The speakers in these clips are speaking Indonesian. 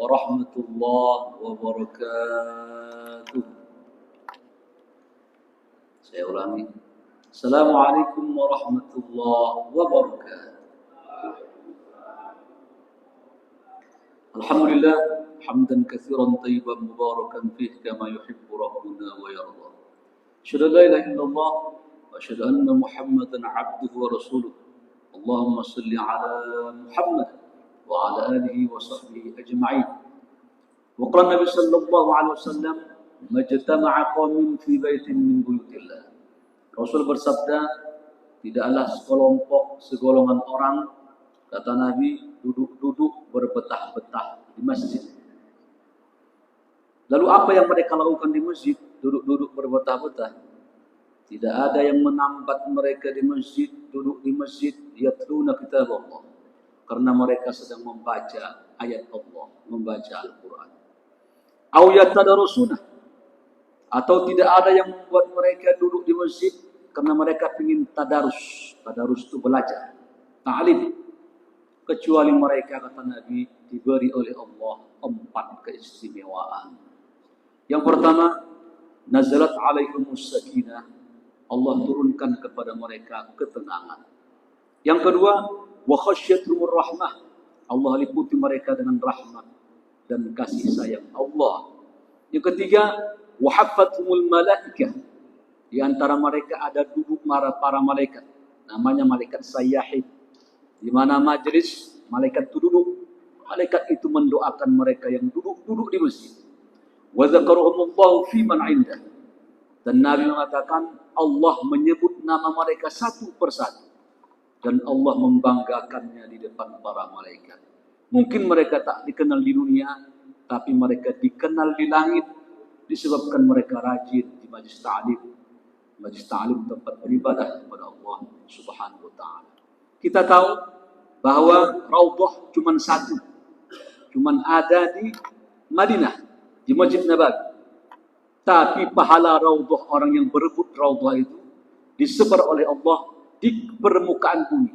warahmatullahi wabarakatuh. Saya ulangi. Assalamualaikum warahmatullahi wabarakatuh. Alhamdulillah hamdan katsiran thayyiban mubarakan fihi kama yuhibbu rabbuna wa yarda. Asyhadu an la ilaha illallah wa asyhadu anna Muhammadan 'abduhu wa rasuluh. Allahumma shalli 'ala Muhammad wa 'ala alihi wa sahbihi ajma'in. Wa qala Nabi sallallahu alaihi wasallam, "Majtama'a qaumin fi baitin min buyutillah." Rasul bersabda, tidaklah segolongan orang, kata Nabi, duduk-duduk berbetah-betah di masjid. Lalu apa yang mereka lakukan di masjid? Duduk-duduk berbetah-betah. Tidak ada yang menambat mereka di masjid, duduk di masjid, yatluna kitab Allah. Karena mereka sedang membaca ayat Allah, membaca Al-Quran. Au yatadarusuna. Atau tidak ada yang membuat mereka duduk di masjid karena mereka ingin tadarus. Tadarus itu belajar, ta'lim. Kecuali mereka, kata Nabi, diberi oleh Allah 4 keistimewaan. Yang pertama, nazalat alaihimus sakinah. Allah turunkan kepada mereka ketenangan. Yang kedua, wa khasyatumur rahmah. Allah liputi mereka dengan rahmat dan kasih sayang Allah. Yang ketiga, wa haffathumul malaikah. Di antara mereka ada duduk para malaikat. Namanya malaikat sayyahid. Di mana majelis, malaikat itu duduk. Malaikat itu mendoakan mereka yang duduk-duduk di masjid. Wa dzakaruhumullahu fi man 'indah. Dan Nabi mengatakan Allah menyebut nama mereka satu persatu. Dan Allah membanggakannya di depan para malaikat. Mungkin mereka tak dikenal di dunia, tapi mereka dikenal di langit disebabkan mereka rajin di majlis ta'lim. Majlis ta'lim tempat beribadah kepada Allah Subhanahu wa taala. Kita tahu bahwa Raudhah cuma satu. Cuma ada di Madinah, di Masjid Nabawi. Tapi pahala Raudhah, orang yang berebut Raudhah itu disebar oleh Allah di permukaan bumi.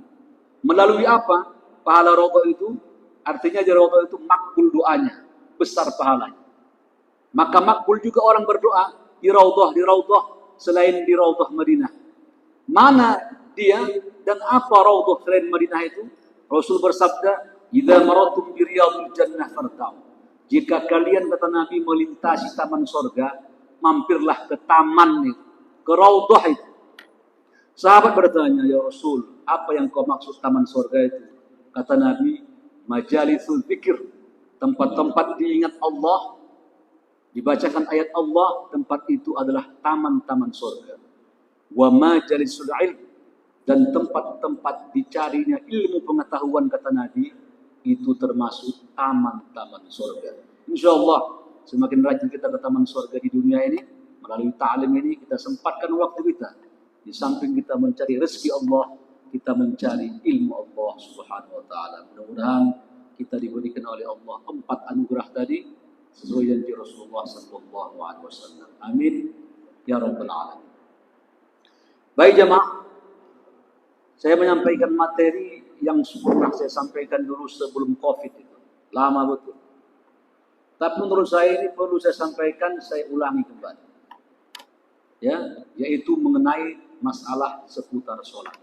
Melalui apa? Pahala Raudhah itu, artinya Raudhah itu makbul doanya, besar pahalanya. Maka makbul juga orang berdoa di Raudhah selain di Raudhah Madinah. Mana dia dan apa Raudhah selain Madinah itu? Rasul bersabda, "Idza maratum bi riyadil jannah fartau." Jika kalian, kata Nabi, melintasi taman surga, mampirlah ke taman itu, ke Raudhah itu. Sahabat bertanya, "Ya Rasul, apa yang kau maksud taman surga itu?" Kata Nabi, "Majalisul dzikir." Tempat-tempat diingat Allah, dibacakan ayat Allah, tempat itu adalah taman-taman surga. Wa majalisul ilm, dan tempat-tempat dicarinya ilmu pengetahuan, kata Nabi, itu termasuk taman-taman surga. Insyaallah semakin rajin kita ke taman surga di dunia ini, melalui ta'lim ini kita sempatkan waktu kita. Di samping kita mencari rezeki Allah, kita mencari ilmu Allah Subhanahu wa taala. Mudah-mudahan kita diberikan oleh Allah 4 anugerah tadi sesuai janji Rasulullah sallallahu alaihi wasallam. Amin ya rabbal alamin. Baik jemaah, saya menyampaikan materi yang pernah saya sampaikan dulu sebelum Covid itu. Lama betul. Tapi menurut saya ini perlu saya sampaikan, saya ulangi kembali. Ya, yaitu mengenai masalah seputar sholat.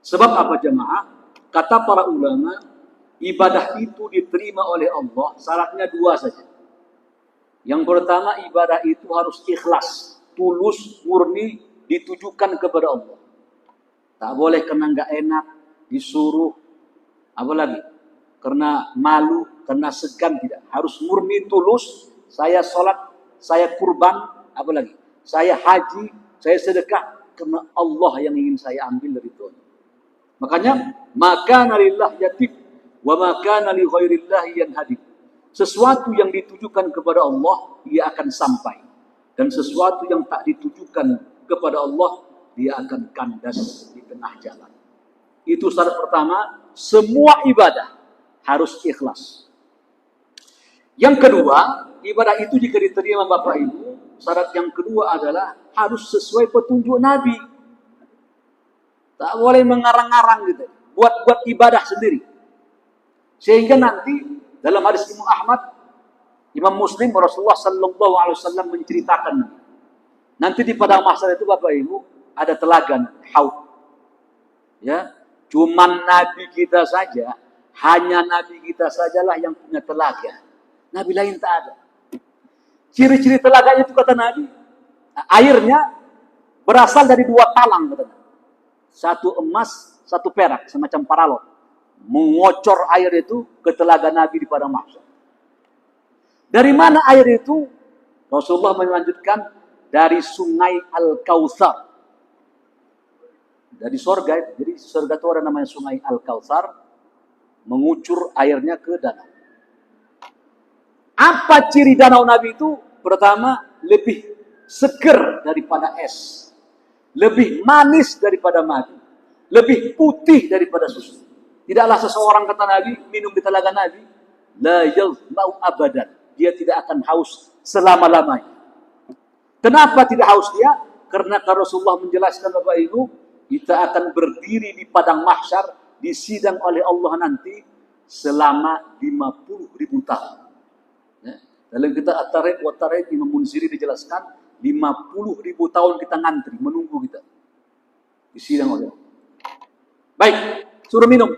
Sebab apa jemaah? Kata para ulama, ibadah itu diterima oleh Allah, syaratnya 2 saja. Yang pertama, ibadah itu harus ikhlas, tulus, murni, ditujukan kepada Allah. Tak boleh karena nggak enak, disuruh, apalagi karena malu, karena segan, tidak. Harus murni, tulus, saya sholat, saya kurban, apalagi saya haji, saya sedekah, karena Allah yang ingin saya ambil dari Tuhan. Makanya, maka nalillah yatib, wa maka nali ghairillah yanhadib. Sesuatu yang ditujukan kepada Allah, dia akan sampai. Dan sesuatu yang tak ditujukan kepada Allah, dia akan kandas di tengah jalan. Itu syarat pertama, semua ibadah harus ikhlas. Yang kedua, ibadah itu jika diterima Bapak Ibu, syarat yang kedua adalah harus sesuai petunjuk Nabi. Tak boleh mengarang-arang gitu, buat ibadah sendiri. Sehingga nanti Dalam hadis Imam Ahmad, Imam Muslim, Rasulullah Sallallahu Alaihi Wasallam menceritakan nanti di padang mahsyar itu Bapak Ibu ada telaga haud. Ya, cuman Nabi kita saja, hanya Nabi kita sajalah yang punya telaga. Nabi lain tak ada. Ciri-ciri telaganya itu kata Nabi, airnya berasal dari 2 talang katanya. Satu emas, satu perak, semacam paralon. Mengocor air itu ke telaga Nabi di padang mahsyar. Dari mana air itu? Rasulullah melanjutkan dari sungai Al-Kautsar. Dari sorga, jadi sorga itu ada namanya sungai Al-Kautsar, mengucur airnya ke danau. Apa ciri danau Nabi itu? Pertama, lebih seger daripada es. Lebih manis daripada madu. Lebih putih daripada susu. Tidaklah seseorang kata Nabi minum di telaga Nabi, la yazma'u abadan. Dia tidak akan haus selama-lamanya. Kenapa tidak haus dia? Karena Rasulullah menjelaskan Bapak Ibu, kita akan berdiri di padang mahsyar, disidang oleh Allah nanti selama 50.000 tahun. Ya. Dalam kita At-Tarikh wa Tarikh Imam Munziri dijelaskan 50.000 tahun kita ngantri menunggu kita disidang oleh Allah. Baik, suruh minum.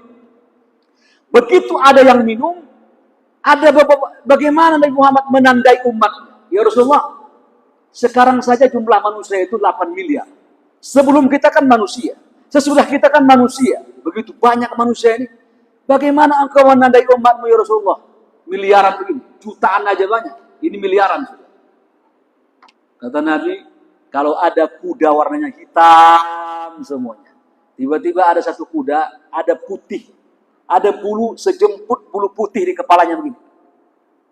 Begitu ada yang minum, ada bagaimana Nabi Muhammad menandai umat. Ya Rasulullah, sekarang saja jumlah manusia itu 8 miliar. Sebelum kita kan manusia. Sesudah kita kan manusia. Begitu banyak manusia ini. Bagaimana engkau menandai umatmu ya Rasulullah? Miliaran begini. Jutaan aja banyak. Ini miliaran sudah. Kata Nabi, kalau ada kuda warnanya hitam semuanya. Tiba-tiba ada satu kuda, ada putih. Ada bulu sejemput bulu putih di kepalanya begini.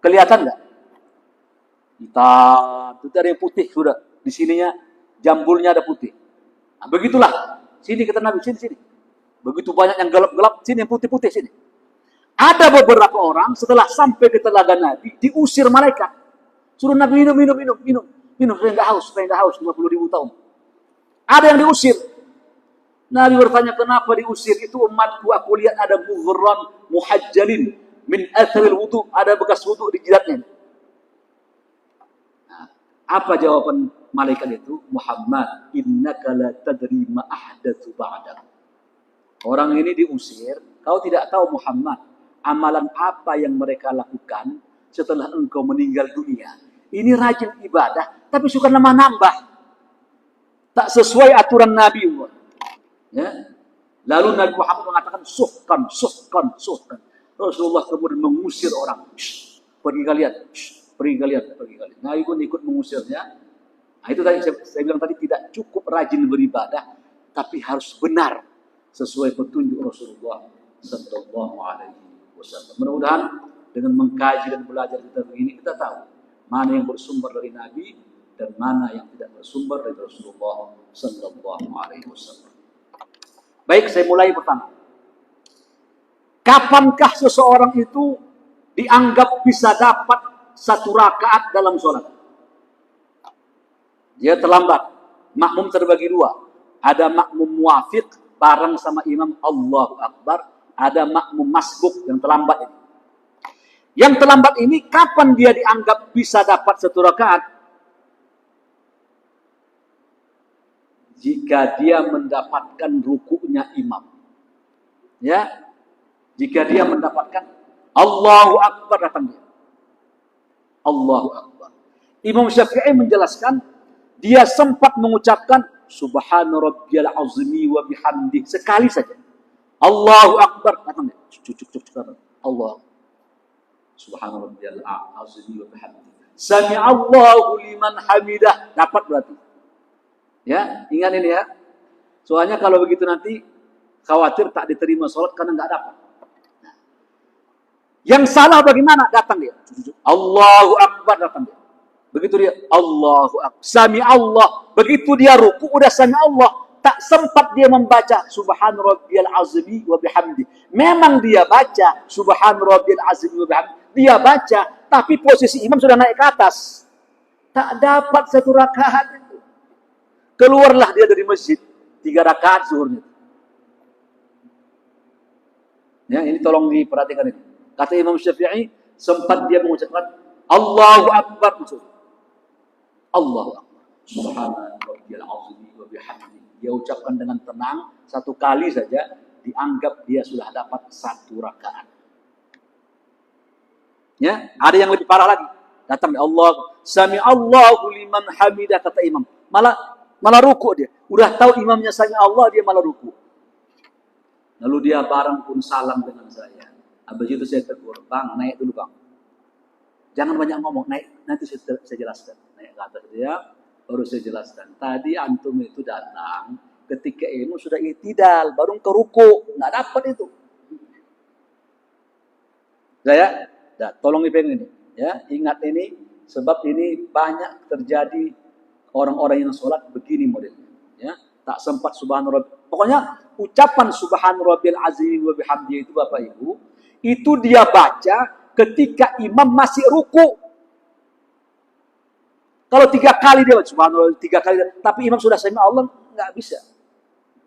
Kelihatan nggak? Hitam. Itu ada yang putih sudah. Di sininya jambulnya ada putih. Nah, begitulah. Sini kata Nabi, sini. Begitu banyak yang gelap-gelap, sini yang putih-putih sini. Ada beberapa orang setelah sampai ke telaga Nabi diusir malaikat. Suruh Nabi minum supaya nggak haus 50.000 tahun. Ada yang diusir. Nabi bertanya, kenapa diusir? Itu umatku, aku lihat ada mughran muhajjalin min atharil wudu, ada bekas wudu di jidatnya. Nah, apa jawaban malaikat itu? Muhammad, innaka la tadri ma ahdatsu ba'dak. Orang ini diusir, kau tidak tahu Muhammad, amalan apa yang mereka lakukan setelah engkau meninggal dunia. Ini rajin ibadah, tapi suka nambah-nambah. Tak sesuai aturan Nabi. Ya. Lalu Nabi Muhammad mengatakan suhkan. Rasulullah kemudian mengusir orang. Pergi kalian. Nabi pun ikut mengusirnya. Nah, itu tadi saya bilang tadi tidak cukup rajin beribadah, tapi harus benar sesuai petunjuk Rasulullah Sallallahu Alaihi Wasallam. Mudah-mudahan dengan mengkaji dan belajar kita begini, kita tahu mana yang bersumber dari Nabi dan mana yang tidak bersumber dari Rasulullah Sallallahu Alaihi Wasallam. Baik, saya mulai pertama. Kapankah seseorang itu dianggap bisa dapat 1 rakaat dalam sholat? Dia terlambat. Makmum terbagi 2. Ada makmum muwafiq bareng sama imam Allahu Akbar. Ada makmum masbuk yang terlambat ini. Yang terlambat ini kapan dia dianggap bisa dapat 1 rakaat? Jika dia mendapatkan rukuknya imam. Ya. Jika dia mendapatkan Allahu Akbar datang dia. Allahu Akbar. Imam Syafi'i menjelaskan dia sempat mengucapkan Subhana rabbiyal azimi wa bihamdi sekali saja. Allahu Akbar datang dia. Cuk. Allah. Subhana rabbiyal azimi wa bihamdi. Sami'allahu liman hamidah. Dapat berarti. Ya, ingat ini ya. Soalnya kalau begitu nanti khawatir tak diterima sholat karena nggak dapat. Nah. Yang salah bagaimana? Datang dia. Allahu Akbar datang dia. Begitu dia Allahu Akbar. Sami Allah. Begitu dia ruku udah sami Allah. Tak sempat dia membaca Subhan rabbiyal azimi wa bihamdi. Memang dia baca Subhan rabbiyal azimi wa bihamdi. Dia baca, tapi posisi imam sudah naik ke atas. Tak dapat 1 rakaat itu. Keluarlah dia dari masjid 3 rakaat zuhurnya. Ya, ini tolong diperhatikan ini. Kata Imam Syafi'i, Sempat dia mengucapkan Allahu Akbar, maksud Allahu Akbar. Subhanallahil azim wa bihamdihi. Dia ucapkan dengan tenang, satu kali saja dianggap dia sudah dapat 1 rakaat. Ya, ada yang lebih parah lagi. Datang Allah, sami Allahu liman hamidah, kata imam. Malah ruku dia. Udah tahu imamnya sami Allah, dia malah ruku. Lalu dia bareng pun salam dengan saya. Habis itu saya tegur, bang, naik dulu bang. Jangan banyak ngomong, naik. Nanti saya jelaskan. Naik ke atas dia, baru saya jelaskan. Tadi antum itu datang, ketika ilmu sudah i'tidal, baru ke ruku. Nggak dapat itu. Saya, tolong dipegang ini. Ya, ingat ini, sebab ini banyak terjadi orang-orang yang sholat begini modelnya. Ya, tak sempat subhanallah. Pokoknya ucapan subhanarabbil azim wa bihamdihi itu Bapak Ibu, itu dia baca ketika imam masih ruku. Kalau 3 kali dia baca subhanallah 3 kali, tapi imam sudah sami Allah, nggak bisa,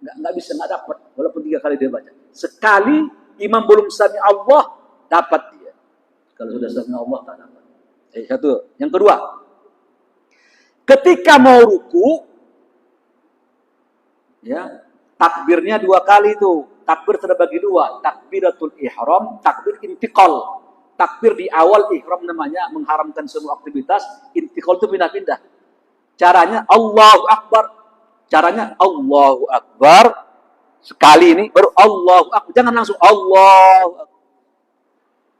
nggak dapat. Walaupun 3 kali dia baca, sekali imam belum sami Allah dapat dia. Kalau sudah sami Allah tak dapat. Satu. Yang kedua, ketika mau ruku, ya, takbirnya 2 kali itu. Takbir terbagi 2. Takbiratul ihram, takbir intiqal. Takbir di awal ihram namanya mengharamkan semua aktivitas. Intiqal itu pindah-pindah. Caranya Allahu Akbar. Caranya Allahu Akbar. Sekali ini baru Allahu Akbar. Jangan langsung Allahu Akbar.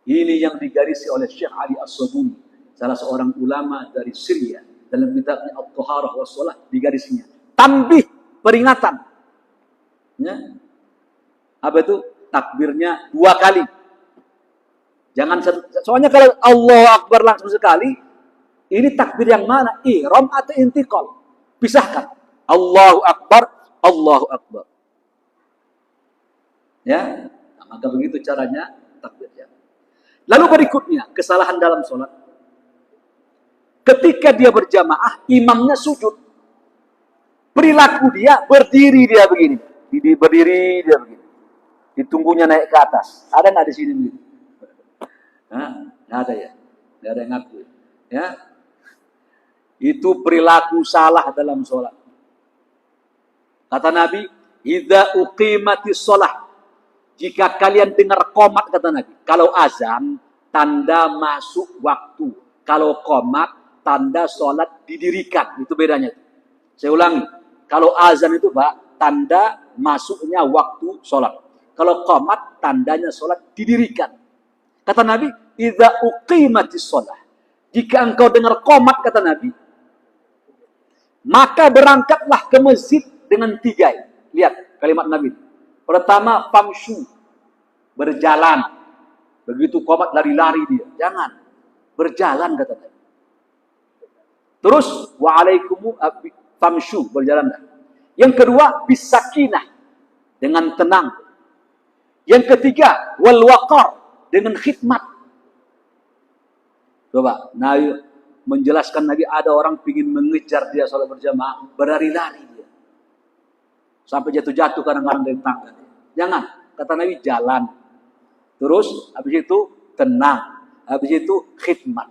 Ini yang digarisi oleh Syekh Ali As-Sabuni, salah seorang ulama dari Syria. Dalam kitabnya At-Taharah wa Shalah digarisinya. Tanbih, peringatan. Ya. Apa itu? Takbirnya 2 kali. Jangan soalnya kalau Allahu Akbar langsung sekali, ini takbir yang mana? Ihram atau intiqal? Pisahkan. Allahu Akbar, Allahu Akbar. Ya, nah, maka begitu caranya takbirnya. Lalu berikutnya, kesalahan dalam sholat. Ketika dia berjamaah, imamnya sujud. Perilaku dia, berdiri dia begini. Berdiri dia begini. Ditunggunya naik ke atas. Ada nggak di sini begitu? Nggak ada ya? Nggak ada yang ngaku. Ya? Itu perilaku salah dalam sholat. Kata Nabi, idza uqimatis sholah. Jika kalian dengar qomat, kata Nabi. Kalau azan, tanda masuk waktu. Kalau qomat, tanda sholat didirikan. Itu bedanya. Saya ulangi. Kalau azan itu, Pak, tanda masuknya waktu sholat. Kalau qomat, tandanya sholat didirikan. Kata Nabi, idza uqimatis sholah. Jika engkau dengar qomat, kata Nabi, maka berangkatlah ke masjid dengan 3. Lihat kalimat Nabi. Pertama, famshu, berjalan. Begitu qomat lari-lari dia. Jangan. Berjalan, kata Nabi. Terus, wa'alaikumu famshu, berjalan. Yang kedua, bisakinah, dengan tenang. Yang ketiga, wal waqar, dengan khidmat. Coba, Nabi menjelaskan, Nabi ada orang ingin mengejar dia sholat berjamaah, berlari-lari dia. Sampai jatuh-jatuh kadang-kadang dari tangga. Jangan, kata Nabi, jalan. Terus, habis itu tenang. Habis itu khidmat.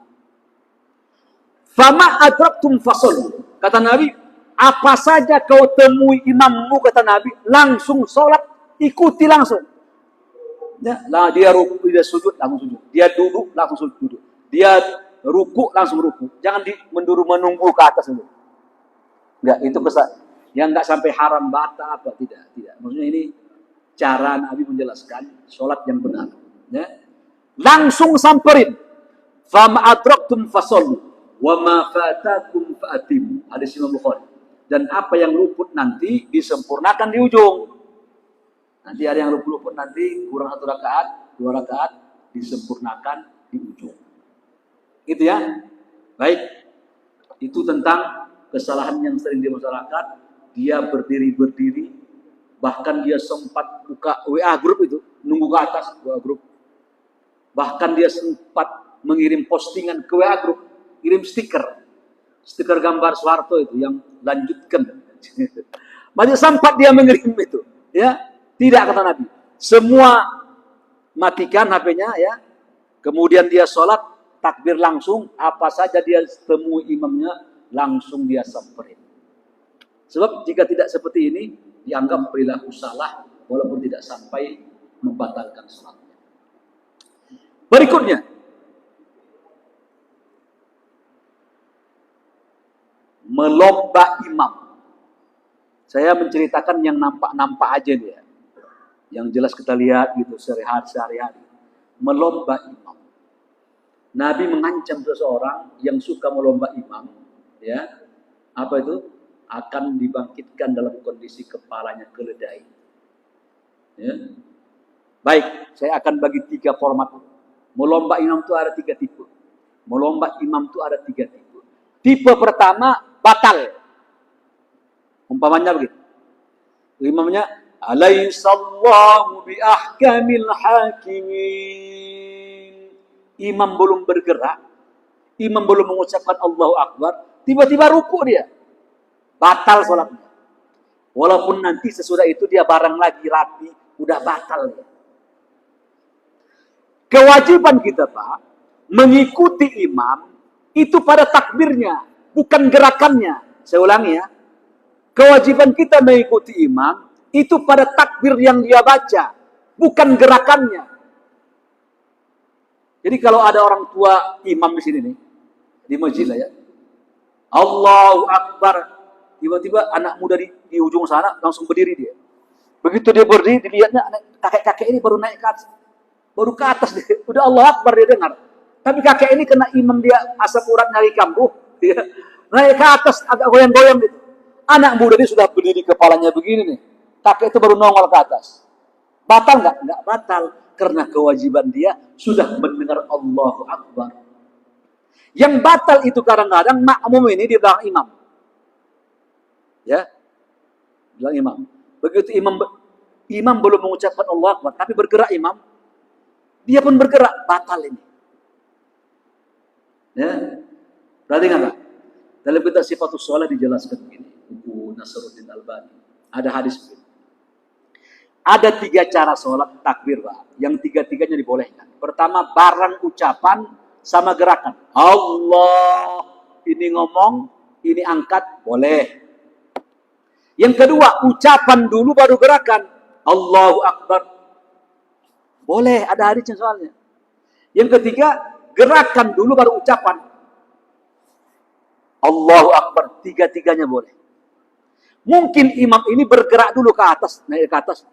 Fama adraktum fasol. Kata Nabi, apa saja kau temui imammu, kata Nabi, langsung sholat, ikuti langsung. Ya, dia ruku, dia sujud, langsung sujud. Dia duduk, langsung duduk. Dia ruku, langsung ruku. Jangan menunggu ke atas dulu. Enggak, itu yang enggak sampai haram bata apa, tidak. Maksudnya ini cara Nabi menjelaskan sholat yang benar. Ya. Langsung samperin. Fama adraktum fasallu wa ma fatakum fa'atimu. Hadis Imam Bukhari. Dan apa yang luput nanti disempurnakan di ujung. Nanti ada yang luput nanti kurang 1 rakaat, 2 rakaat disempurnakan di ujung. Itu ya. Baik. Itu tentang kesalahan yang sering di masyarakat. Dia berdiri, bahkan dia sempat buka WA grup itu, nunggu ke atas WA grup. Bahkan dia sempat mengirim postingan ke WA grup, kirim stiker gambar Soeharto itu yang lanjutkan. Masih sempat dia mengirim itu, ya. Tidak, kata Nabi. Semua matikan HP-nya, ya. Kemudian dia sholat, takbir langsung, apa saja dia temui imamnya, langsung dia samperin. Sebab jika tidak seperti ini, dianggap perilaku salah, walaupun tidak sampai membatalkan sholatnya. Berikutnya, melomba imam. Saya menceritakan yang nampak-nampak aja dia. Yang jelas kita lihat gitu sehari-hari. Melomba imam. Nabi mengancam seseorang yang suka melomba imam, ya, apa itu? Akan dibangkitkan dalam kondisi kepalanya keledai. Ya. Baik, saya akan bagi 3 format. Melomba imam itu ada 3 tipe. Melomba imam itu ada 3 tipe. Tipe pertama batal. Umpamanya begitu. Imamnya alaihissallahu bi ahkamil hakimin. Imam belum bergerak, imam belum mengucapkan Allahu Akbar, tiba-tiba ruku dia. Batal sholatnya. Walaupun nanti sesudah itu dia bareng lagi rapi, udah batal dia. Kewajiban kita, Pak, mengikuti imam itu pada takbirnya, bukan gerakannya. Saya ulangi ya. Kewajiban kita mengikuti imam itu pada takbir yang dia baca, bukan gerakannya. Jadi kalau ada orang tua imam di sini nih, di masjid lah ya, Allahu Akbar, tiba-tiba anak muda di ujung sana langsung berdiri dia. Begitu dia berdiri, dilihatnya kakek-kakek ini baru naik ke atas, baru ke atas dia, udah Allahu Akbar dia dengar. Tapi kakek ini kena imam dia asap urat nyari kambuh, dia naik ke atas agak goyang-goyang gitu. Anak muda ini sudah berdiri kepalanya begini nih, kakek itu baru nongol ke atas. Batal nggak? Nggak batal. Karena kewajiban dia sudah mendengar Allahu Akbar. Yang batal itu kadang-kadang makmum ini di belakang imam. Ya, belakang imam. Begitu imam belum mengucapkan Allahu Akbar, tapi bergerak imam, dia pun bergerak, batal ini. Ya, berarti nggak? Dalam kitab Sifatus Shalah dijelaskan begini, buku Nasruddin Albani. Ada hadis begini. Ada 3 cara sholat takbir, Pak. Yang 3-tiganya dibolehkan. Pertama, barang ucapan sama gerakan. Allah. Ini ngomong, ini angkat, boleh. Yang kedua, ucapan dulu baru gerakan. Allahu Akbar. Boleh, ada hadisnya soalnya. Yang ketiga, gerakan dulu baru ucapan. Allahu Akbar. 3-tiganya boleh. Mungkin imam ini bergerak dulu ke atas, naik ke atas.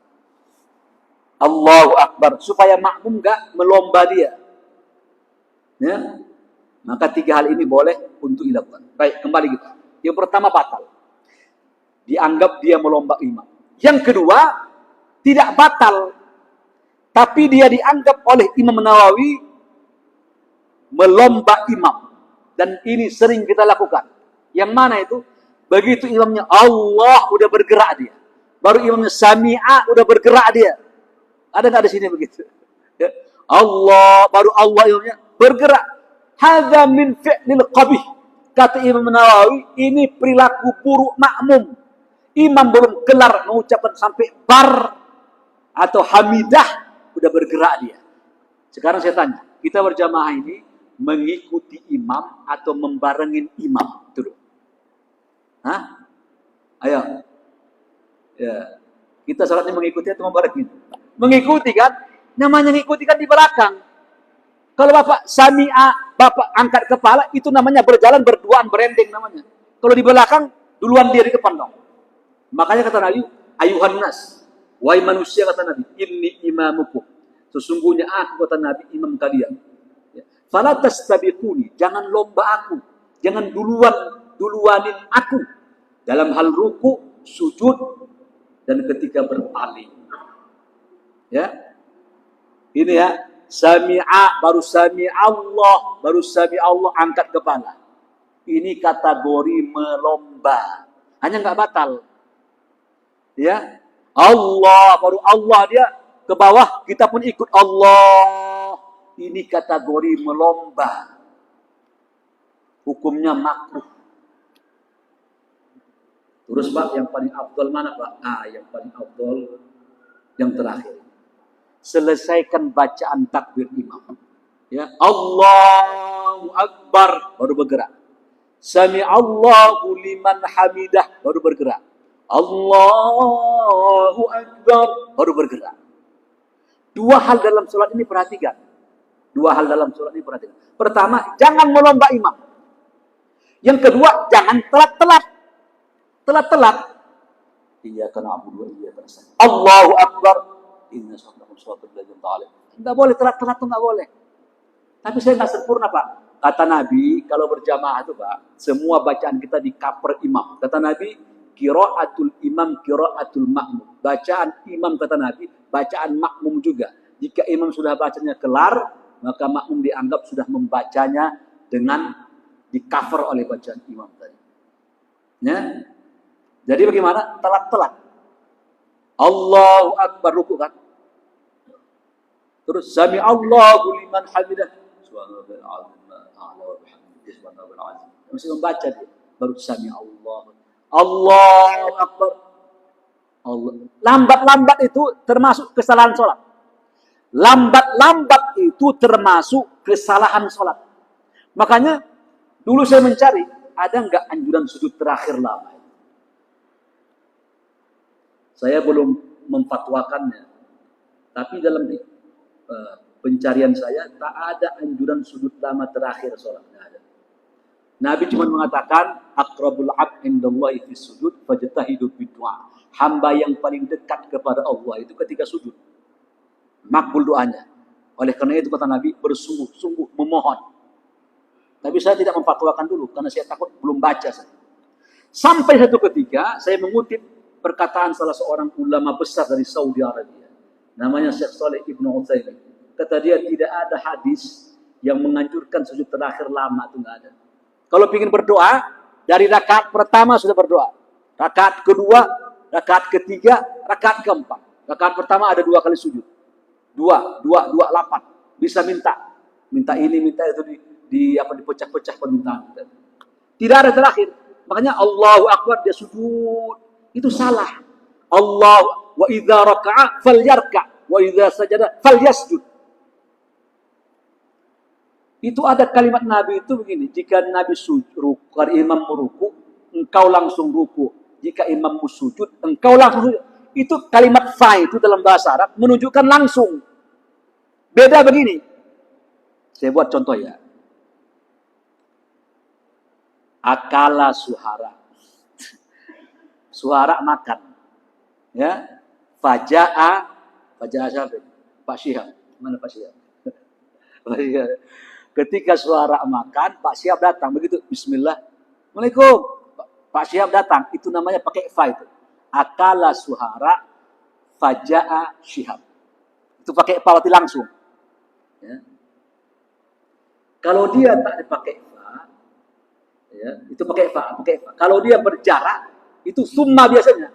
Allahu Akbar, supaya makmum gak melomba dia. Ya. Maka 3 hal ini boleh untuk dilakukan. Baik, kembali kita. Yang pertama batal. Dianggap dia melomba imam. Yang kedua, tidak batal. Tapi dia dianggap oleh Imam Nawawi melomba imam. Dan ini sering kita lakukan. Yang mana itu? Begitu imamnya Allah, udah bergerak dia. Baru imamnya Sami'a, udah bergerak dia. Ada nggak di sini begitu? Ya. Allah, baru Allah imamnya bergerak. Hadza min fi'lil qabih. Kata Imam Nawawi, ini perilaku buruk makmum. Imam belum kelar mengucapkan sampai bar atau hamidah, udah bergerak dia. Sekarang saya tanya, kita berjamaah ini mengikuti imam atau membarengin imam? Tuh. Hah? Ayo. Ya. Kita salatnya mengikuti atau membarengin? Mengikuti kan? Namanya mengikuti kan di belakang. Kalau Bapak sami'a, Bapak angkat kepala, itu namanya berjalan berduaan, berending namanya. Kalau di belakang, duluan dia di depan dong. Makanya kata Nabi, ayuhan nas, wahai manusia kata Nabi, inni imamukum. Sesungguhnya aku kata Nabi, imam kalian. Fala tastabiquni, jangan lomba aku. Jangan duluanin aku. Dalam hal ruku, sujud, dan ketika berpaling. Ya, ini ya, sami'a, baru sami Allah, baru sami Allah, angkat kepala. Ini kategori melomba, hanya nggak batal. Ya, Allah, baru Allah dia ke bawah, kita pun ikut Allah. Ini kategori melomba. Hukumnya makruh. Terus Pak, yang paling afdal mana Pak? Yang paling afdal yang terakhir. Selesaikan bacaan takbir imam. Ya, Allahu Akbar baru bergerak. Sami Allahu liman hamidah baru bergerak. Allahu Akbar baru bergerak. Dua hal dalam sholat ini perhatikan. Pertama, jangan melomba imam. Yang kedua, jangan telat-telat. Telat-telat. Iyyaka na'budu wa iyyaka nasta'in. Allahu Akbar. Inna salatakum salatul ladzim ta'ala. Enggak boleh telat-telat, tuh enggak boleh. Tapi saya enggak sempurna, Pak. Kata Nabi, kalau berjamaah itu, Pak, semua bacaan kita di cover imam. Kata Nabi, qiraatul imam qiraatul makmum. Bacaan imam, kata Nabi, bacaan makmum juga. Jika imam sudah bacanya kelar, maka makmum dianggap sudah membacanya dengan di cover oleh bacaan imam tadi. Ya. Jadi bagaimana? Telat-telat. Allahu Akbar, ruku kan? Terus sami Allahu liman hamidah. Subhanallahil azim. Masih membaca dia. Baru sami Allah. Allahu Akbar. Allah. Lambat-lambat itu termasuk kesalahan sholat. Lambat-lambat itu termasuk kesalahan sholat. Makanya dulu saya mencari, ada nggak anjuran sujud terakhir lama? Saya belum memfatwakannya. Tapi dalam pencarian saya, tak ada anjuran sujud lama terakhir sholat. Nggak ada. Nabi cuma mengatakan, aqrabul abd indallahi fi sujud fajtahidu biddu'a. Hamba yang paling dekat kepada Allah itu ketika sujud. Makbul doanya. Oleh karena itu kata Nabi, bersungguh-sungguh memohon. Tapi saya tidak memfatwakan dulu, karena saya takut belum baca saya. Sampai satu ketika, saya mengutip perkataan salah seorang ulama besar dari Saudi Arabia. Namanya Syekh Saleh Ibnu Utsaimin. Kata dia, tidak ada hadis yang menganjurkan sujud terakhir lama, itu nggak ada. Kalau ingin berdoa, dari rakaat pertama sudah berdoa. Rakaat kedua, rakaat ketiga, rakaat keempat. Rakaat pertama ada 2 kali sujud. 8. Bisa minta ini, minta itu dipecah-pecah permintaan. Tidak ada terakhir. Makanya Allahu Akbar dia sujud. Itu salah. Allah wa idza raka'a falyarka wa idza sajada falyasjud. Itu ada kalimat Nabi itu begini, jika Nabi sujud, kalau imam meruku, engkau langsung ruku. Jika imam sujud, engkau langsung sujud. Itu kalimat fa itu dalam bahasa Arab menunjukkan langsung. Beda begini. Saya buat contoh ya. Akala suhara. Suhara makan. Ya. Faja'a siapa? Pak Syihab. Mana Pak Syihab? Ketika suara makan, Pak Syihab datang. Begitu, bismillah. Assalamualaikum. Pak Syihab datang. Itu namanya pakai fa itu. Akala suhara faja'a Syihab. Itu pakai fa langsung. Ya. Kalau dia tak dipakai fa, ya, itu pakai fa. Kalau dia berjarak, itu summa biasanya.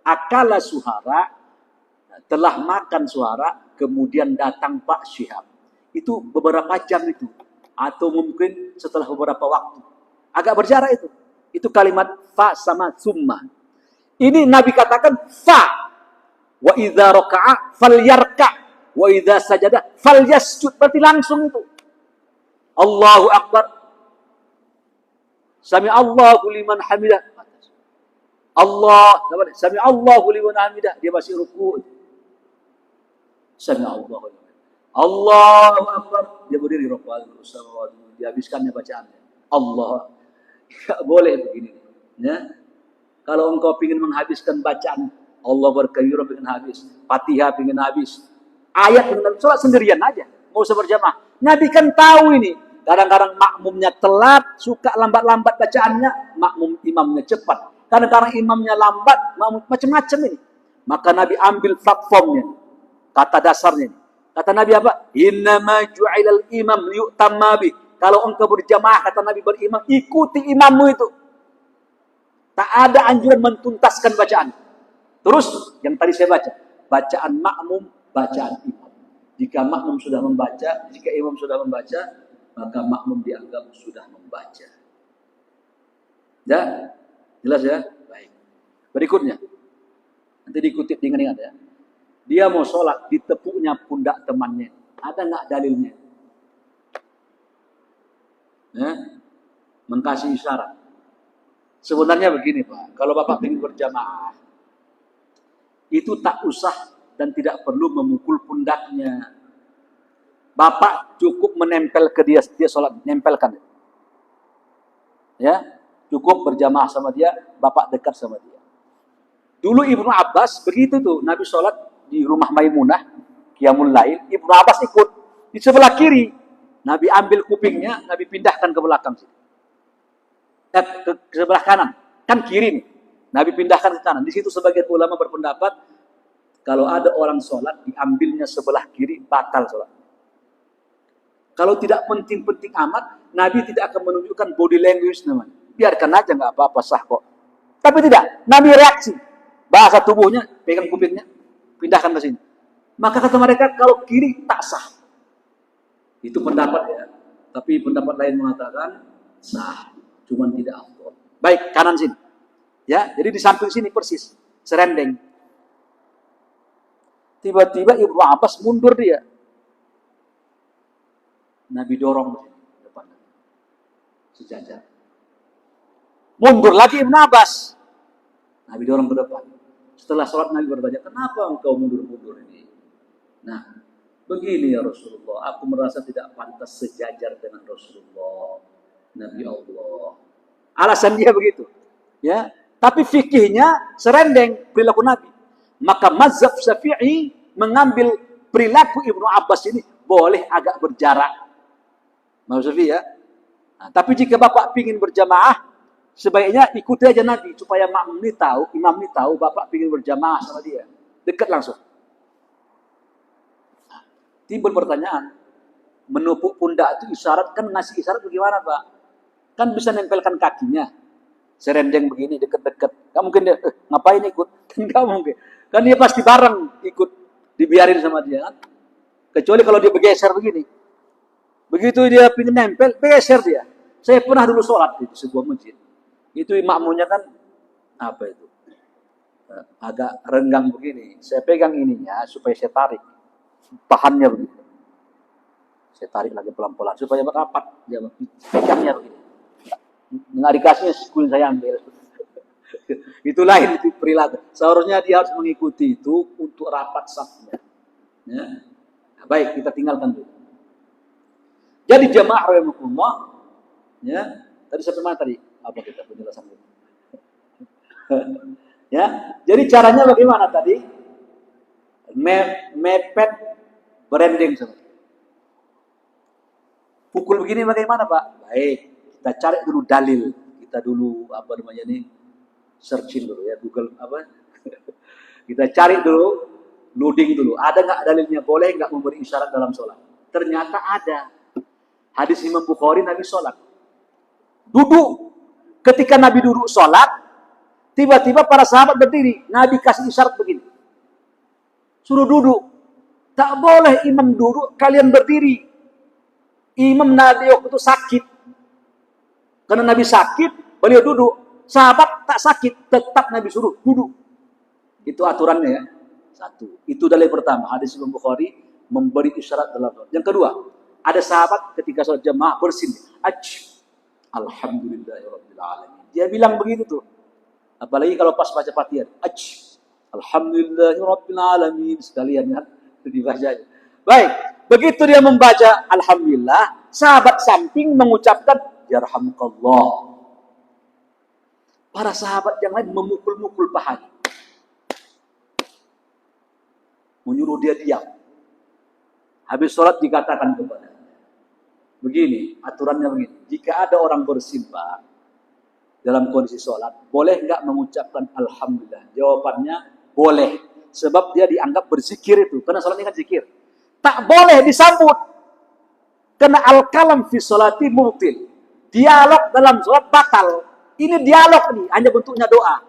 Akala suhara, telah makan suara, kemudian datang Pak Syihab. Itu beberapa jam itu. Atau mungkin setelah beberapa waktu. Agak berjarak itu. Itu kalimat fa sama summa. Ini Nabi katakan fa. Wa idza raka'a falyarka. Wa idza sajada falyasjud. Berarti langsung itu. Allahu Akbar. Sami Allahu liman hamidah. Sami Allahu liman hamidah. Dia masih ruku. Sami Allahu liman. Allahu Akbar. Dia berdiri ruku. Dihabiskannya bacaannya. Allah. Tidak boleh begini. Ya. Kalau engkau ingin menghabiskan bacaan Allah berkabir ingin habis, Fatihah ingin habis, ayat ingin habis, sholat sendirian aja, mau usah berjamaah. Nabi kan tahu ini. Kadang-kadang makmumnya telat, suka lambat-lambat bacaannya, makmum imamnya cepat. Kadang-kadang imamnya lambat, makmum macam-macam ini. Maka Nabi ambil platformnya, kata dasarnya. Kata Nabi apa? Innama ju'ilal imam liyu'tamma bih. Kalau engkau berjamaah, kata Nabi berimam, ikuti imammu itu. Tak ada anjuran mentuntaskan bacaan. Terus, yang tadi saya baca. Bacaan makmum, bacaan imam. Jika makmum sudah membaca, jika imam sudah membaca, maka makmum dianggap sudah membaca. Ya? Jelas ya? Baik. Berikutnya. Nanti dikutip ingat-ingat ya. Dia mau sholat, ditepuknya pundak temannya. Ada nggak dalilnya? Mengkasih isyarat. Sebenarnya begini Pak, kalau Bapak ingin berjamaah, itu tak usah dan tidak perlu memukul pundaknya. Bapak cukup menempel ke dia sholat, nempelkan. Ya, cukup berjamaah sama dia, Bapak dekat sama dia. Dulu Ibnu Abbas begitu tuh, Nabi sholat di rumah Maimunah, Qiyamul Lail, Ibnu Abbas ikut di sebelah kiri. Nabi ambil kupingnya, Nabi pindahkan ke belakang sini. Ke sebelah kanan, kan kiri nih. Nabi pindahkan ke kanan. Di situ sebagian ulama berpendapat kalau ada orang sholat diambilnya sebelah kiri, batal sholat. Kalau tidak penting-penting amat, Nabi tidak akan menunjukkan body language namanya. Biarkan aja, nggak apa-apa, sah kok. Tapi tidak, Nabi reaksi. Bahasa tubuhnya, pegang kupingnya, pindahkan ke sini. Maka kata mereka, kalau kiri tak sah. Itu pendapat ya. Tapi pendapat lain mengatakan sah, cuman tidak afdol. Baik, kanan sini. Ya, jadi di samping sini persis, serendeng. Tiba-tiba Ibnu Abbas mundur dia. Nabi dorong ke depan. Sejajar. Mundur lagi Ibnu Abbas. Nabi dorong ke depan. Setelah sholat Nabi bertanya, kenapa engkau mundur-mundur ini? Nah, begini ya Rasulullah, aku merasa tidak pantas sejajar dengan Rasulullah, Nabi Allah. Alasan dia begitu. Ya, tapi fikihnya serendeng perilaku Nabi. Maka mazhab Syafi'i mengambil perilaku Ibnu Abbas ini boleh agak berjarak. Mazhab Syafi'i ya. Nah, tapi jika Bapak ingin berjamaah, sebaiknya ikuti aja Nabi supaya makmum ini tahu, imam ini tahu Bapak ingin berjamaah sama dia. Dekat langsung. Nah, timbul pertanyaan, menupuk pundak itu isyarat, kan ngasih isyarat bagaimana Pak? Kan bisa nempelkan kakinya. Serendeng begini dekat-dekat. Gak mungkin dia ngapain ikut? Kan gak mungkin. Kan dia pasti bareng ikut, dibiarin sama dia kan. Kecuali kalau dia bergeser begini. Begitu dia pingin nempel, bergeser dia. Saya pernah dulu sholat di sebuah masjid. Itu makmumnya kan apa itu? Agak renggang begini. Saya pegang ininya supaya saya tarik pahannya begitu. Saya tarik lagi pelan-pelan supaya rapat. Dia pegangnya begini. Nggak dikasihnya sekul saya ambil. Itu lain itu perilaku. Seharusnya dia harus mengikuti itu untuk rapat safnya. Ya. Nah, baik, kita tinggalkan dulu. Jadi jamaah rahimakumullah, ya. Tadi sampai mana tadi? Apa kita penjelasan dulu? Ya. Jadi caranya bagaimana tadi? Mepet branding seperti. Pukul begini bagaimana, Pak? Baik, kita cari dulu dalil. Kita dulu apa namanya nih? Searching dulu ya Google apa? Kita cari dulu, loading dulu. Ada nggak dalilnya? Boleh nggak memberi isyarat dalam sholat? Ternyata ada. Hadis Imam Bukhari, Nabi sholat. Duduk. Ketika Nabi duduk sholat, tiba-tiba para sahabat berdiri. Nabi kasih isyarat begini. Suruh duduk. Tak boleh imam duduk, kalian berdiri. Imam Nabi waktu itu sakit. Karena Nabi sakit, beliau duduk. Sahabat tak sakit, tetap Nabi suruh duduk. Itu aturannya ya. Satu. Itu dalil pertama. Hadis Imam Bukhari memberi isyarat dalam sholat. Yang kedua, ada sahabat ketika sholat jamaah bersin. Alhamdulillahirabbil alamin. Dia bilang begitu tuh. Apalagi kalau pas baca Fatihah. Alhamdulillahirabbil alamin sekalian ya dibacanya. Baik, begitu dia membaca alhamdulillah, sahabat samping mengucapkan yarhamukallah. Para sahabat yang lain memukul-mukul pahanya. Menyuruh dia diam. Habis sholat dikatakan kepada begini, aturannya begini. Jika ada orang bersimpah dalam kondisi sholat, boleh nggak mengucapkan alhamdulillah? Jawabannya boleh. Sebab dia dianggap berzikir itu. Karena sholat ini kan zikir. Tak boleh disambut. Karena al-kalam fi sholati mubtil. Dialog dalam sholat batal. Ini dialog nih, hanya bentuknya doa.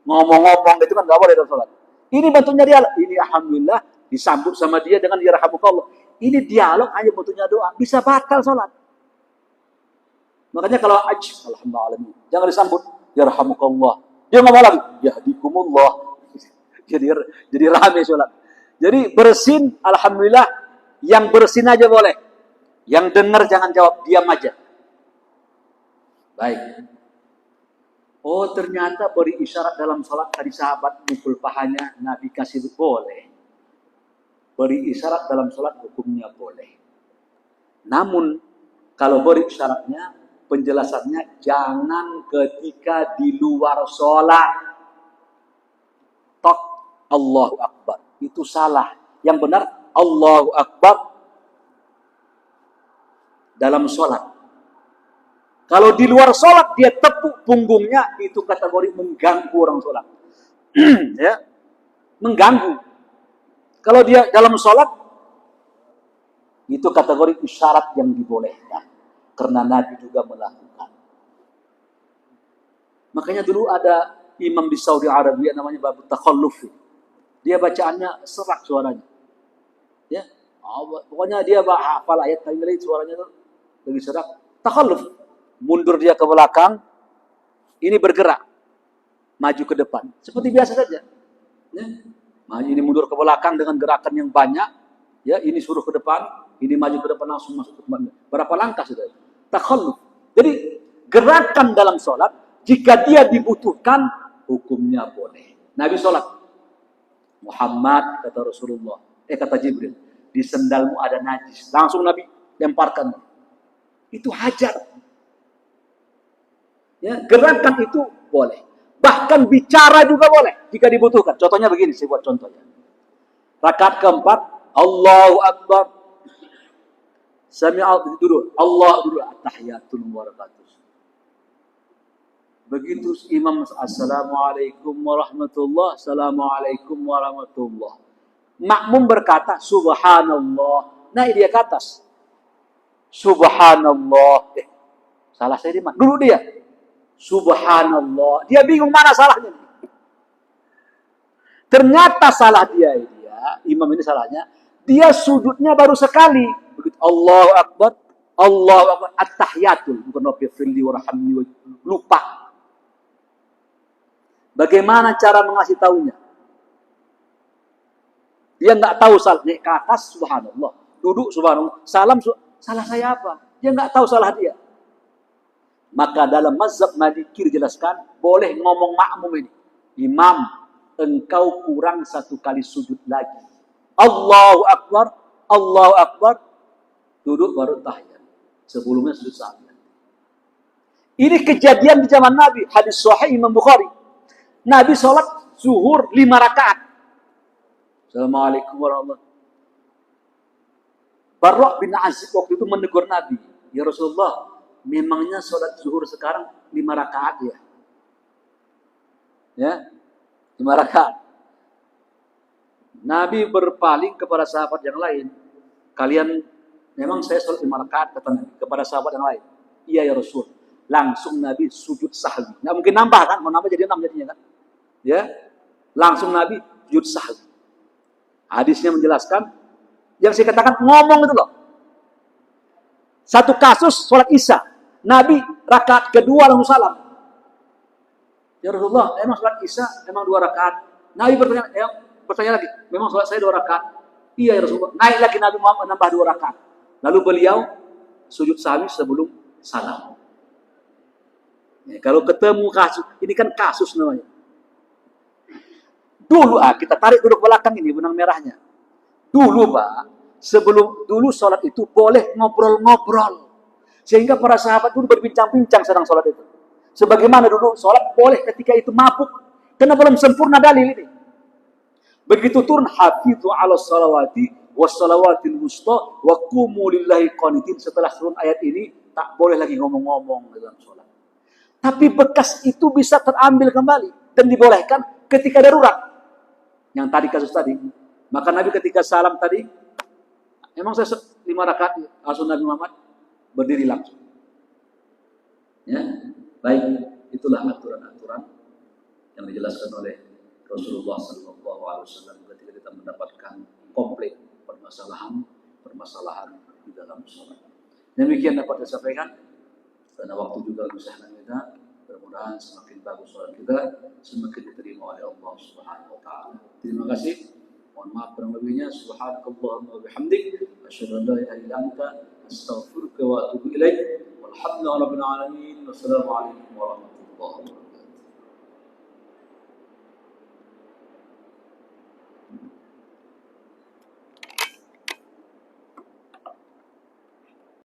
Ngomong-ngomong gitu kan nggak boleh dalam sholat. Ini bentuknya dialog. Ini alhamdulillah disambut sama dia dengan yarhamukallah. Ini dialog hanya bentuknya doa. Bisa batal sholat. Makanya kalau alhamdulillah, jangan disambut yarhamukallah. Dia ngomong lagi, yahdikumullah. Jadi rame sholat. Jadi bersin, alhamdulillah. Yang bersin aja boleh. Yang dengar jangan jawab, diam aja. Baik. Oh, ternyata beri isyarat dalam sholat tadi sahabat mukul pahanya, Nabi kasih boleh. Beri isyarat dalam sholat hukumnya boleh. Namun kalau beri isyaratnya, penjelasannya jangan ketika di luar sholat. Tok Allahu Akbar. Itu salah. Yang benar Allahu Akbar dalam sholat. Kalau di luar sholat dia tepuk punggungnya, itu kategori mengganggu orang sholat. Ya, mengganggu. Kalau dia dalam sholat, itu kategori isyarat yang dibolehkan. Karena Nabi juga melakukan. Makanya dulu ada imam di Saudi Arabia namanya Babu Takhalluf. Dia bacaannya serak suaranya. Ya, pokoknya dia hafal ayat tadi suaranya tuh lebih serak. Takhalluf. Mundur dia ke belakang, ini bergerak, maju ke depan, seperti biasa saja. Ya. Maju ini mundur ke belakang dengan gerakan yang banyak, ya ini suruh ke depan, ini maju ke depan langsung masuk ke depan. Berapa langkah sudah? Takhalluf. Jadi gerakan dalam sholat, jika dia dibutuhkan, hukumnya boleh. Nabi sholat, Muhammad kata Rasulullah, kata Jibril, di sendalmu ada najis, langsung Nabi lemparkan. Itu hajar. Ya, gerakan itu boleh. Bahkan bicara juga boleh jika dibutuhkan. Contohnya begini, saya buat contohnya. Rakaat keempat, Allahu Akbar. Sami'a dulu, Allah dulu, at-tahiyatul wabarakatuh. Begitu imam assalamualaikum warahmatullah, assalamualaikum warahmatullah. Makmum berkata subhanallah. Naik dia ke atas. Subhanallah. Salah saya di mana? Dulu dia. Subhanallah. Dia bingung mana salahnya. Ternyata salah dia, imam ini salahnya. Dia sujudnya baru sekali. Begitu Allahu Akbar, at-tahiyatul. Bukan wafirli warhamni. Lupa. Bagaimana cara mengasih tahunya? Dia nggak tahu salah. Naik ke atas, subhanallah. Duduk, subhanallah. Salam, salah saya apa? Dia nggak tahu salah dia. Maka dalam mazhab Maliki dijelaskan boleh ngomong makmum ini. Imam, engkau kurang satu kali sujud lagi. Allahu Akbar, Allahu Akbar. Duduk baru tahiyat. Sebelumnya sujud sahwi. Ini kejadian di zaman Nabi. Hadis sahih Imam Bukhari. Nabi sholat zuhur 5 rakaat. Assalamualaikum warahmatullahi wabarakatuh. Barra bin Azib waktu itu menegur Nabi. Ya Rasulullah, memangnya sholat zuhur sekarang 5 rakaat ya? Ya, 5 rakaat. Nabi berpaling kepada sahabat yang lain. Kalian, memang saya sholat 5 rakaat, kata Nabi kepada sahabat yang lain. Iya ya Rasul. Langsung Nabi sujud sahwi. Nggak mungkin nambah kan? Mau nambah jadi 6 jadinya kan? Ya, langsung Nabi sujud sahwi. Hadisnya menjelaskan, yang saya katakan ngomong itu loh. Satu kasus sholat Isya. Nabi rakaat kedua langsung salam. Ya Rasulullah, emang sholat Isya emang 2 rakaat. Nabi bertanya lagi, memang sholat saya 2 rakaat. Iya ya Rasulullah. Naik lagi Nabi Muhammad menambah 2 rakaat. Lalu beliau sujud sahwi sebelum salam. Ya, kalau ketemu kasus, ini kan kasus namanya. Dulu kita tarik dulu ke belakang ini benang merahnya. Dulu Pak, dulu sholat itu boleh ngobrol-ngobrol. Sehingga para sahabat dulu berbincang-bincang sedang sholat itu. Sebagaimana dulu sholat boleh ketika itu mabuk. Karena belum sempurna dalil ini. Begitu turun hafidhu ala salawati wassalawatil wusta wa qumu lillahi qanitin. Setelah turun ayat ini tak boleh lagi ngomong-ngomong dalam sholat. Tapi bekas itu bisa terambil kembali dan dibolehkan ketika darurat. Yang tadi kasus tadi. Maka Nabi ketika salam tadi, emang saya 5 rakaat, langsung Nabi Muhammad berdiri langsung. Ya, baik, itulah aturan-aturan yang dijelaskan oleh Rasulullah SAW ketika kita mendapatkan komplit permasalahan di dalam sholat. Demikian dapat saya sampaikan. Karena waktu juga usaha kita, mudah-mudahan semakin bagus sholat kita, semakin diterima oleh Allah Subhanahu Wa Taala. Terima kasih. Mohon maaf kurang lebihnya. Subhanakallahumma wa bihamdik, asyhadu an la ilaha illa anta, astaghfiruka wa atubu ilaik. Walhamdulillahirabbil alamin. Wassalamu alaikum warahmatullahi wabarakatuh.